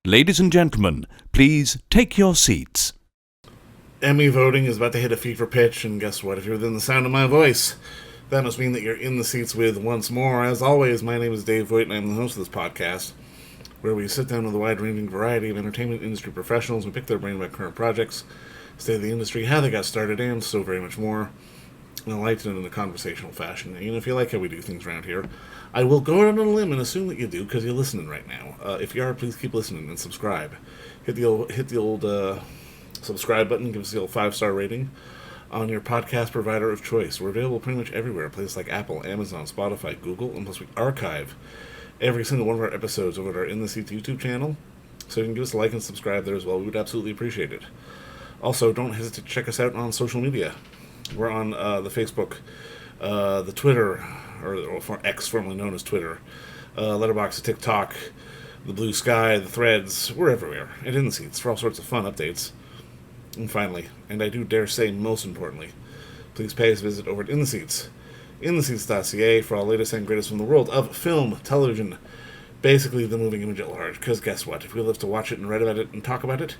Ladies and gentlemen, please take your seats. Emmy voting is about to hit a fever pitch, and guess what? If you're within the sound of my voice, that must mean that you're in the seats with once more. As always, my name is Dave Voigt, and I'm the host of this podcast, where we sit down with a wide-ranging variety of entertainment industry professionals and pick their brain about current projects, state of the industry, how they got started, and so very much more, in a light and in a conversational fashion. And if you like how we do things around here, I will go out on a limb and assume that you do because you're listening right now. If you are, please keep listening and subscribe. Hit the old subscribe button, give us the old 5-star rating on your podcast provider of choice. We're available pretty much everywhere, places like Apple, Amazon, Spotify, Google, and plus we archive every single one of our episodes over at our In the Seats YouTube channel, so you can give us a like and subscribe there as well. We would absolutely appreciate it. Also, don't hesitate to check us out on social media. We're on the Facebook, the Twitter, or X, formerly known as Twitter, Letterboxd, TikTok, the Blue Sky, the Threads. We're everywhere, and In the Seats for all sorts of fun updates. And finally, and I do dare say most importantly, please pay us a visit over at In the Seats, intheseats.ca, for all latest and greatest from the world of film, television, basically the moving image at large. Because guess what? If we live to watch it and read about it and talk about it,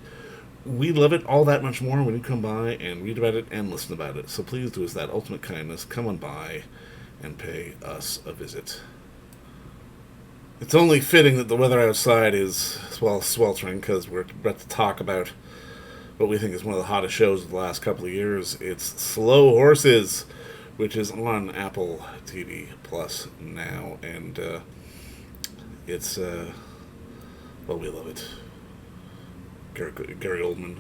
we love it all that much more when you come by and read about it and listen about it. So please do us that ultimate kindness. Come on by and pay us a visit. It's only fitting that the weather outside is, well, sweltering, because we're about to talk about what we think is one of the hottest shows of the last couple of years. It's Slow Horses, which is on Apple TV Plus now, and it's, well, we love it. Gary Oldman,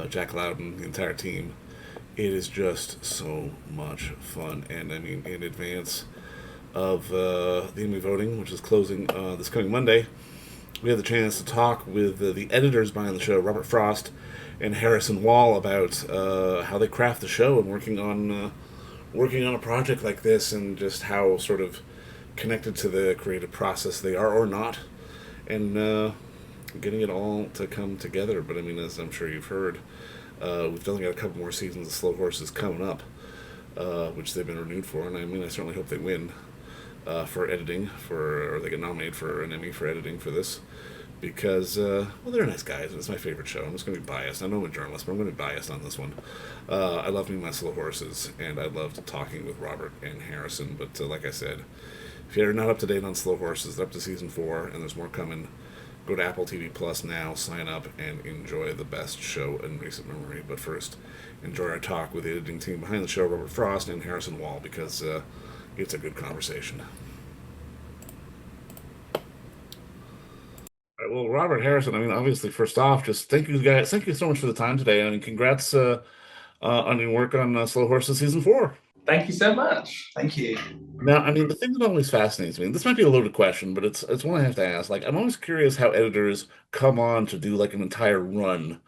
Jack Loudon, the entire team. It is just so much fun, and I mean, in advance of the Emmy voting, which is closing this coming Monday, we had the chance to talk with the editors behind the show, Robert Frost and Harrison Wall, about how they craft the show and working on a project like this, and just how sort of connected to the creative process they are or not, and getting it all to come together. But I mean, as I'm sure you've heard, we've definitely got a couple more seasons of Slow Horses coming up, which they've been renewed for, and I mean, I certainly hope they win for editing, or they get nominated for an Emmy for editing for this, because, well, they're nice guys, and it's my favorite show. I'm just going to be biased. I know I'm a journalist, but I'm going to be biased on this one. I love me my Slow Horses, and I loved talking with Robert and Harrison, but like I said, if you're not up to date on Slow Horses, they're up to season 4, and there's more coming. Go to Apple TV Plus now, sign up, and enjoy the best show in recent memory. But first, enjoy our talk with the editing team behind the show, Robert Frost and Harrison Wall, because it's a good conversation. All right, well, Robert, Harrison, I mean, obviously, first off, just thank you guys. Thank you so much for the time today, and congrats on your work on Slow Horses Season 4. Thank you so much. Thank you. Now, I mean, the thing that always fascinates me, and this might be a loaded question, but it's one I have to ask. Like, I'm always curious how editors come on to do like an entire run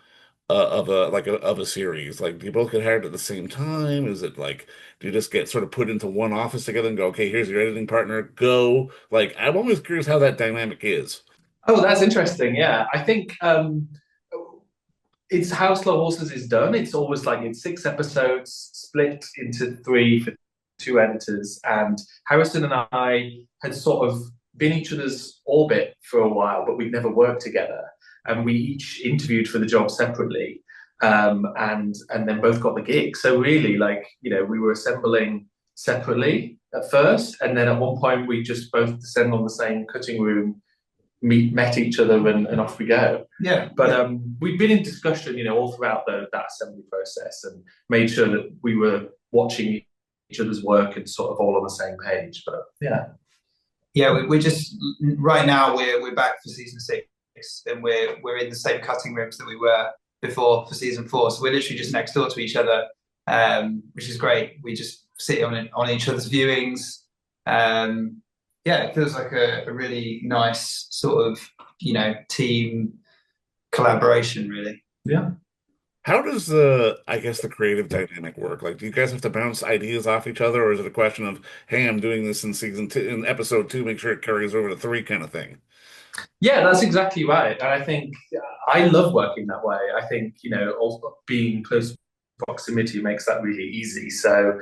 of a series. Like, do you both get hired at the same time? Is it like, do you just get sort of put into one office together and go, okay, here's your editing partner, go? Like, I'm always curious how that dynamic is. Oh, that's interesting. Yeah, I think it's how Slow Horses is done. It's always like it's 6 episodes split into 3 for 2 editors, and Harrison and I had sort of been each other's orbit for a while, but we'd never worked together, and we each interviewed for the job separately, and then both got the gig. So really, like, you know, we were assembling separately at first, and then at one point we just both descend on the same cutting room, met each other, and off we go. Yeah. But we've been in discussion, you know, all throughout that assembly process, and made sure that we were watching each other's work and sort of all on the same page. But yeah, we're just right now we're back for season 6, and we're in the same cutting rooms that we were before for season 4. So we're literally just next door to each other, which is great. We just sit on each other's viewings. Yeah, it feels like a really nice sort of, you know, team collaboration, really. yeah. How does I guess the creative dynamic work? Like, do you guys have to bounce ideas off each other, or is it a question of, hey, I'm doing this in in episode 2, make sure it carries over to 3 kind of thing? Yeah, that's exactly right. And I think I love working that way. I think, you know, also being close proximity makes that really easy. So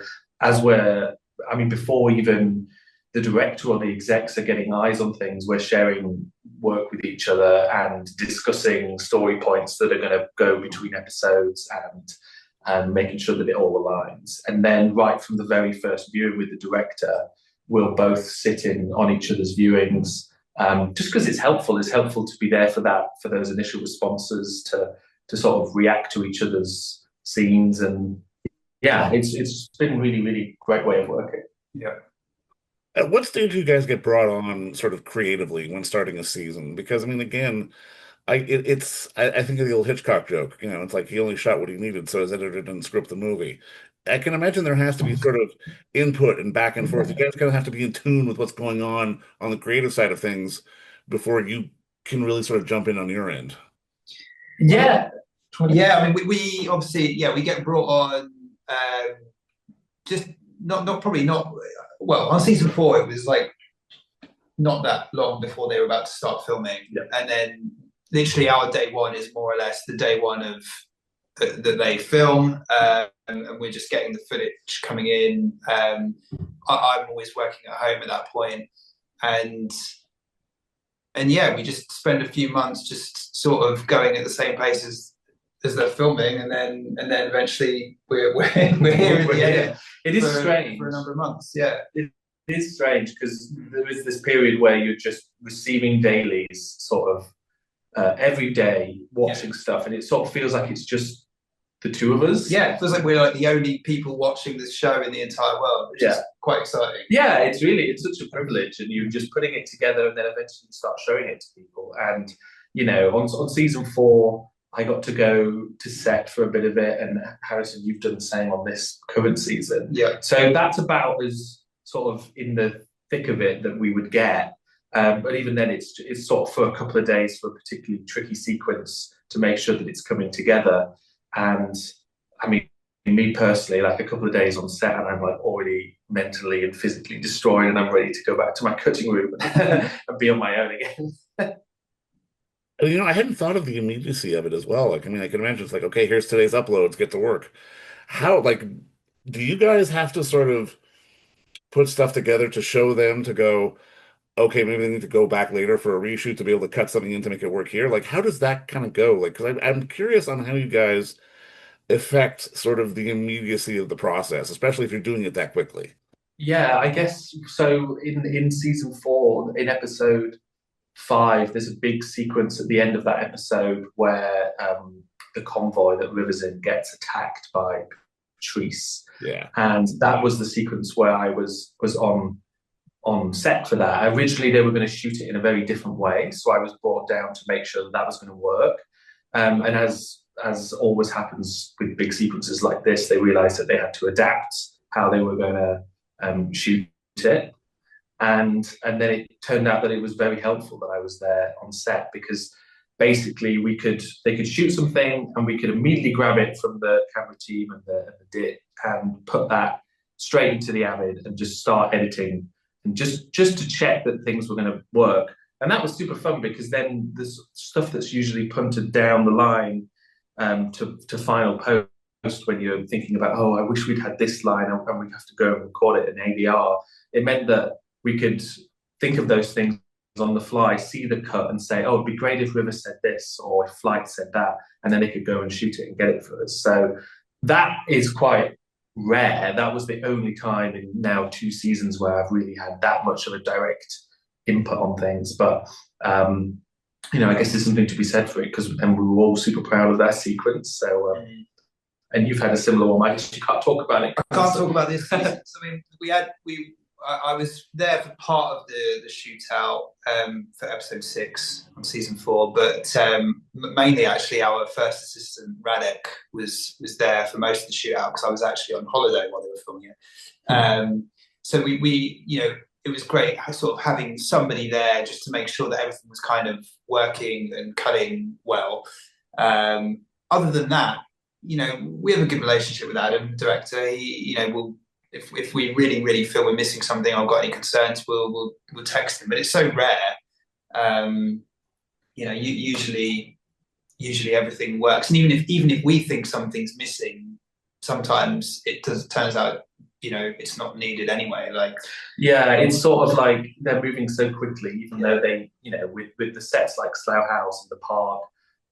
before even the director or the execs are getting eyes on things, we're sharing work with each other and discussing story points that are going to go between episodes and making sure that it all aligns. And then right from the very first viewing with the director, we'll both sit in on each other's viewings, just because it's helpful. It's helpful to be there for that, for those initial responses, to sort of react to each other's scenes. And yeah, it's been really, really great way of working. Yeah. At what stage do you guys get brought on sort of creatively when starting a season? Because I mean, again, I think of the old Hitchcock joke. You know, it's like he only shot what he needed, so his editor didn't script the movie. I can imagine there has to be sort of input and back and forth. You guys kind of have to be in tune with what's going on the creative side of things before you can really sort of jump in on your end. Yeah. Yeah, I mean, we obviously, yeah, we get brought on, just not probably not, well, on season 4, it was like not that long before they were about to start filming. Yeah. And then literally our day one is more or less the day one of that they film, and we're just getting the footage coming in. I'm always working at home at that point, and yeah, we just spend a few months just sort of going at the same pace as they're filming, and then eventually we're here at the end. It is strange for a number of months. Yeah, it is strange because there is this period where you're just receiving dailies, sort of every day, watching stuff, and it sort of feels like it's just the two of us. Yeah, it feels like we're like the only people watching this show in the entire world, which is quite exciting. Yeah, it's such a privilege, and you're just putting it together, and then eventually start showing it to people. And you know, on season 4, I got to go to set for a bit of it, and Harrison, you've done the same on this current season. Yeah. So that's about as sort of in the thick of it that we would get. But even then, it's sort of for a couple of days for a particularly tricky sequence to make sure that it's coming together. And I mean, me personally, like a couple of days on set, and I'm like already mentally and physically destroyed, and I'm ready to go back to my cutting room and be on my own again. You know, I hadn't thought of the immediacy of it as well. Like, I mean, I can imagine it's like, okay, here's today's uploads, get to work. How, like, do you guys have to sort of put stuff together to show them to go, okay, maybe they need to go back later for a reshoot to be able to cut something in to make it work here? Like, how does that kind of go? Like, because I'm curious on how you guys affect sort of the immediacy of the process, especially if you're doing it that quickly. Yeah, I guess so. In season 4, in episode 5, there's a big sequence at the end of that episode where the convoy that River's in gets attacked by Patrice. Yeah, and that was the sequence where I was on set for that. Originally, they were going to shoot it in a very different way, so I was brought down to make sure that was going to work. And as always happens with big sequences like this, they realised that they had to adapt how they were going to shoot it. And then it turned out that it was very helpful that I was there on set, because basically they could shoot something and we could immediately grab it from the camera team and the DIT and put that straight into the Avid and just start editing, and just to check that things were going to work. And that was super fun, because then there's stuff that's usually punted down the line to final post when you're thinking about, oh, I wish we'd had this line and we have to go and record it in ADR. It meant that we could think of those things on the fly, see the cut and say, oh, it'd be great if River said this or if Flight said that, and then they could go and shoot it and get it for us. So that is quite rare. That was the only time in now 2 seasons where I've really had that much of a direct input on things. But you know, I guess there's something to be said for it, and we were all super proud of that sequence. So and you've had a similar one. I guess you can't talk about it. I can't talk about this. I mean, I was there for part of the shootout for episode 6 on season 4, but mainly actually our first assistant Radek was there for most of the shootout, because I was actually on holiday while they were filming it. So we you know, it was great sort of having somebody there just to make sure that everything was kind of working and cutting well. Other than that, you know, we have a good relationship with Adam, the director. He, you know, will, if we really, really feel we're missing something or got any concerns, we'll text him. But it's so rare. You know, usually everything works. And even if we think something's missing, sometimes it turns out it's not needed anyway. Like, yeah, it's sort of like they're moving so quickly, even though they, with the sets like Slough House and the park,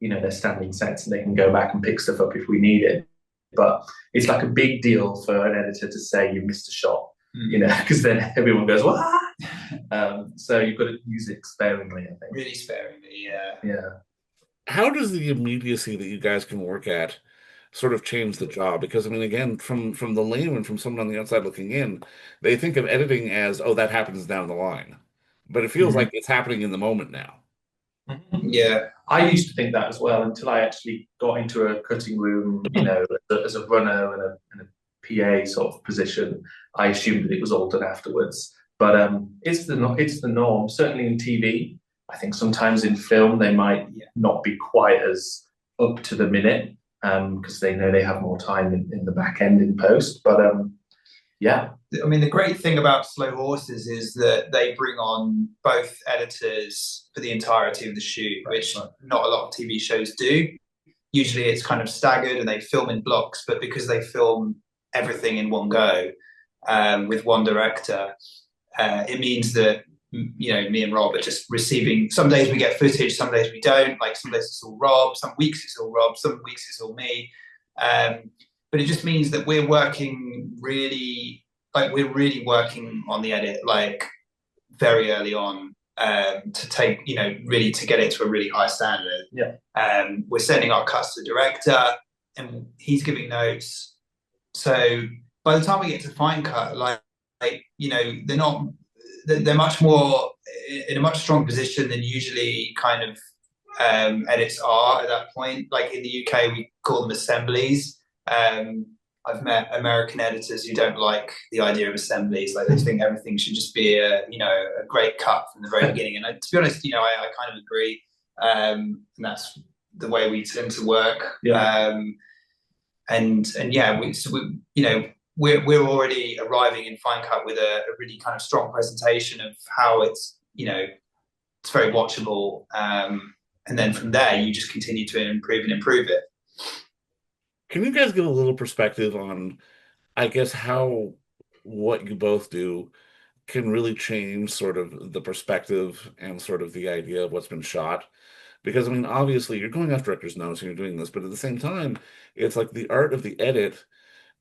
they're standing sets and they can go back and pick stuff up if we need it. But it's like a big deal for an editor to say you missed a shot, because then everyone goes, what? So you've got to use it sparingly, I think. Really sparingly, yeah. Yeah. How does the immediacy that you guys can work at sort of change the job? Because I mean, again, from the layman, from someone on the outside looking in, they think of editing as, oh, that happens down the line, but it feels like it's happening in the moment now. Yeah, I used to think that as well until I actually got into a cutting room, as a runner and a PA sort of position. I assumed that it was all done afterwards, but it's the norm. Certainly in TV, I think sometimes in film they might not be quite as up to the minute because they know they have more time in the back end in post. But yeah. I mean, the great thing about Slow Horses is that they bring on both editors for the entirety of the shoot, which not a lot of TV shows do. Usually it's kind of staggered and they film in blocks, but because they film everything in one go with one director, it means that, me and Rob are just receiving, some days we get footage, some days we don't, like some days it's all Rob, some weeks it's all Rob, some weeks it's all me. But it just means that we're really working on the edit, like very early on, to take, really to get it to a really high standard. Yeah. We're sending our cuts to the director and he's giving notes. So by the time we get to fine cut, they're much more in a much stronger position than usually kind of edits are at that point. Like in the UK, we call them assemblies. I've met American editors who don't like the idea of assemblies. Like they think everything should just be a great cut from the very beginning. And to be honest, I kind of agree. And that's the way we tend to work. Yeah. We're already arriving in fine cut with a really kind of strong presentation of how it's very watchable. And then from there, you just continue to improve it. Can you guys give a little perspective on, I guess, how what you both do can really change sort of the perspective and sort of the idea of what's been shot? Because, I mean, obviously you're going after director's notes and you're doing this, but at the same time, it's like the art of the edit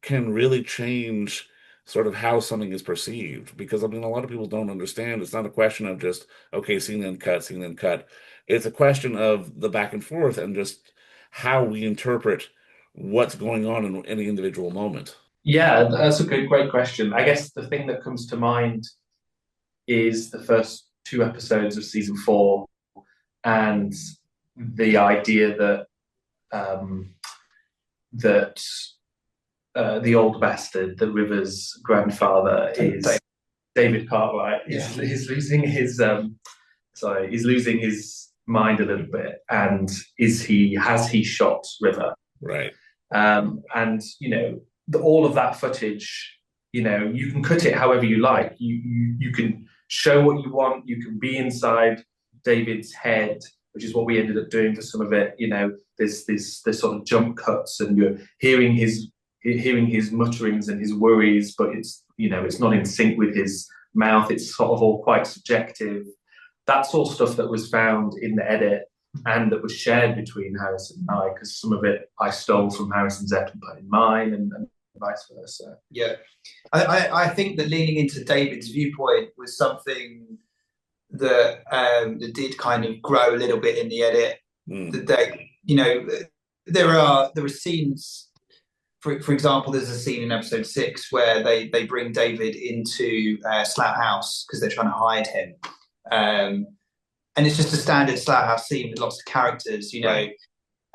can really change sort of how something is perceived. Because, I mean, a lot of people don't understand. It's not a question of just, okay, scene then cut, scene then cut. It's a question of the back and forth and just how we interpret what's going on in any individual moment. Yeah, that's a great question. I guess the thing that comes to mind is the first 2 episodes of season 4 and the idea that the old bastard, the River's grandfather, is David Cartwright. He's losing his he's losing his mind a little bit. And has he shot River? Right. And all of that footage, you can cut it however you like. You can show what you want. You can be inside David's head, which is what we ended up doing for some of it. There's sort of jump cuts, and you're hearing his mutterings and his worries, but it's not in sync with his mouth. It's sort of all quite subjective. That's all stuff that was found in the edit and that was shared between Harrison and I, because some of it I stole from Harrison's edit and put in mine, and vice versa. Yeah, I think that leaning into David's viewpoint was something that did kind of grow a little bit in the edit. That there are scenes. For example, there's a scene in episode 6 where they bring David into Slough House because they're trying to hide him. And it's just a standard Slough House scene with lots of characters, Right.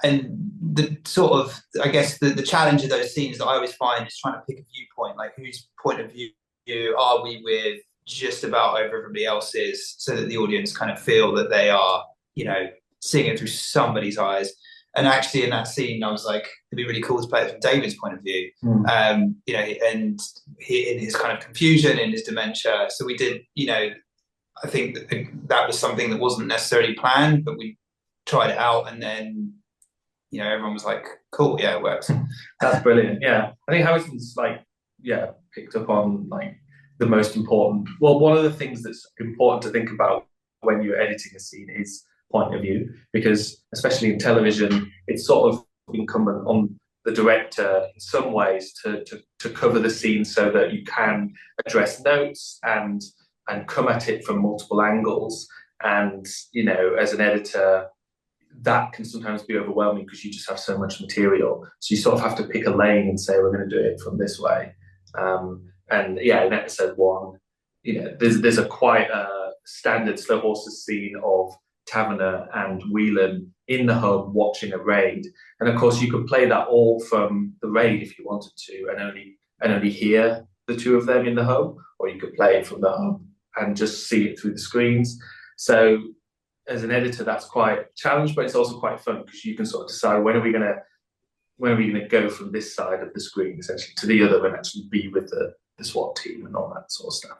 And the sort of, I guess, the challenge of those scenes that I always find is trying to pick a viewpoint, like whose point of view are we with just about over everybody else's, so that the audience kind of feel that they are, seeing it through somebody's eyes. And actually in that scene, I was like, it'd be really cool to play it from David's point of view, and he, in his kind of confusion, in his dementia. So we did, I think that was something that wasn't necessarily planned, but we tried it out, and then, everyone was like, cool, yeah, it works. That's brilliant. Yeah, I think Harrison's picked up on like the most important. Well, one of the things that's important to think about when you're editing a scene is point of view, because especially in television, it's sort of incumbent on the director in some ways to cover the scene so that you can address notes and come at it from multiple angles. And as an editor, that can sometimes be overwhelming because you just have so much material. So you sort of have to pick a lane and say, we're going to do it from this way. And yeah, in episode one, there's a quite standard slow horses scene of Taverner and Whelan in the hub watching a raid. And of course, you could play that all from the raid if you wanted to, and only hear the two of them in the hub, or you could play it from the hub and just see it through the screens. So as an editor, that's quite a challenge, but it's also quite fun because you can sort of decide when are we going to go from this side of the screen essentially to the other and actually be with the SWAT team and all that sort of stuff.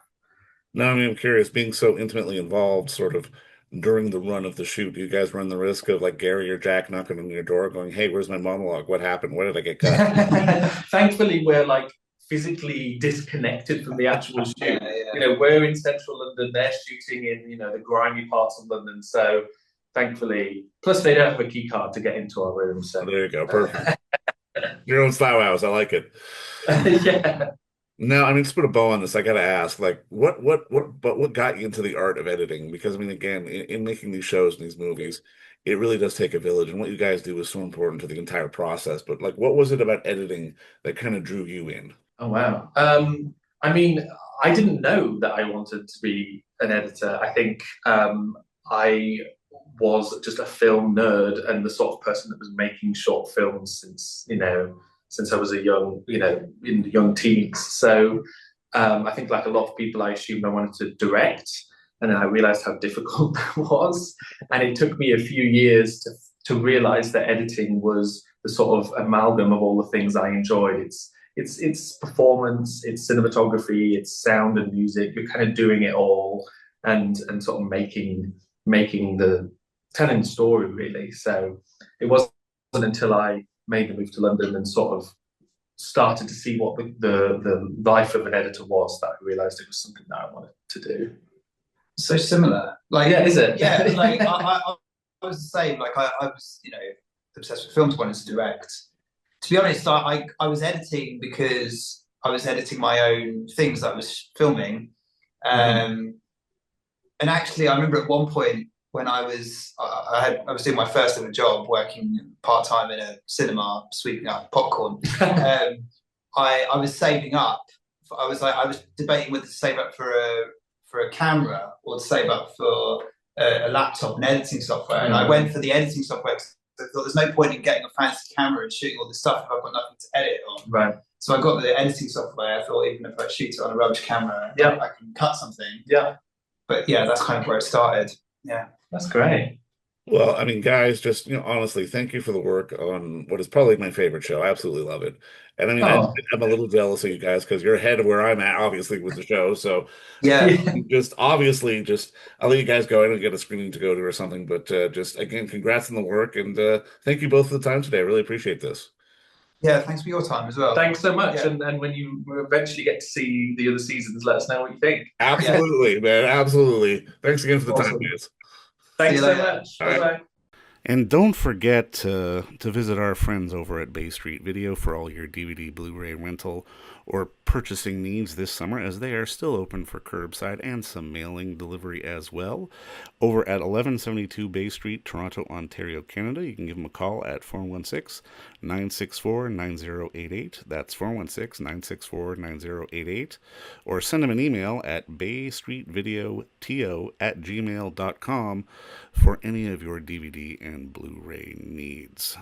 No, I mean, I'm curious, being so intimately involved sort of during the run of the shoot, do you guys run the risk of like Gary or Jack knocking on your door going, hey, where's my monologue? What happened? Where did I get cut? Thankfully, we're like physically disconnected from the actual shoot. Yeah. We're in central London, they're shooting in, the grimy parts of London. So thankfully, plus they don't have a key card to get into our room. So There you go. Perfect. Your own style house. I like it. yeah. No, I mean, just put a bow on this. I gotta ask, like, what got you into the art of editing? Because I mean, again, in making these shows and these movies, it really does take a village, and what you guys do is so important to the entire process. But like, what was it about editing that kind of drew you in? Oh wow. I mean, I didn't know that I wanted to be an editor. I think I was just a film nerd and the sort of person that was making short films since I was a young, in young teens. So I think like a lot of people, I assumed I wanted to direct, and then I realized how difficult that was. And it took me a few years to realize that editing was the sort of amalgam of all the things I enjoyed. It's performance, it's cinematography, it's sound and music. You're kind of doing it all and sort of making the telling the story really. So it wasn't until I made the move to London and sort of started to see what the life of an editor was that I realized it was something that I wanted to do. So similar. Like, yeah, is it? Yeah, like I was the same. Like I was, obsessed with films, wanted to direct. To be honest, I was editing because I was editing my own things that I was filming. And actually, I remember at one point when I was doing my first ever job, working part-time in a cinema, sweeping up popcorn. I was saving up. I was debating whether to save up for a camera or to save up for a laptop and editing software. And I went for the editing software because I thought there's no point in getting a fancy camera and shooting all this stuff if I've got nothing to edit on. Right. So I got the editing software. I thought even if I shoot it on a rubbish camera, I can cut something. Yeah. But yeah, that's kind of where it started. Yeah. That's great. Well, I mean, guys, just honestly, thank you for the work on what is probably my favorite show. I absolutely love it. And I mean, I'm a little jealous of you guys because you're ahead of where I'm at, obviously, with the show. So yeah, just obviously, I'll let you guys go. I don't get a screening to go to or something, but just again, congrats on the work and thank you both for the time today. I really appreciate this. Yeah, thanks for your time as well. Thanks so much. Yeah. And when you eventually get to see the other seasons, let us know what you think. Absolutely, man. Absolutely. Thanks again for the time, guys. Thanks so much. Bye. Bye. And don't forget to visit our friends over at Bay Street Video for all your DVD, Blu-ray rental, or purchasing needs this summer, as they are still open for curbside and some mailing delivery as well. Over at 1172 Bay Street, Toronto, Ontario, Canada, you can give them a call at 416-964-9088. That's 416-964-9088. Or send them an email at baystreetvideoto@gmail.com for any of your DVD and Blu-ray needs.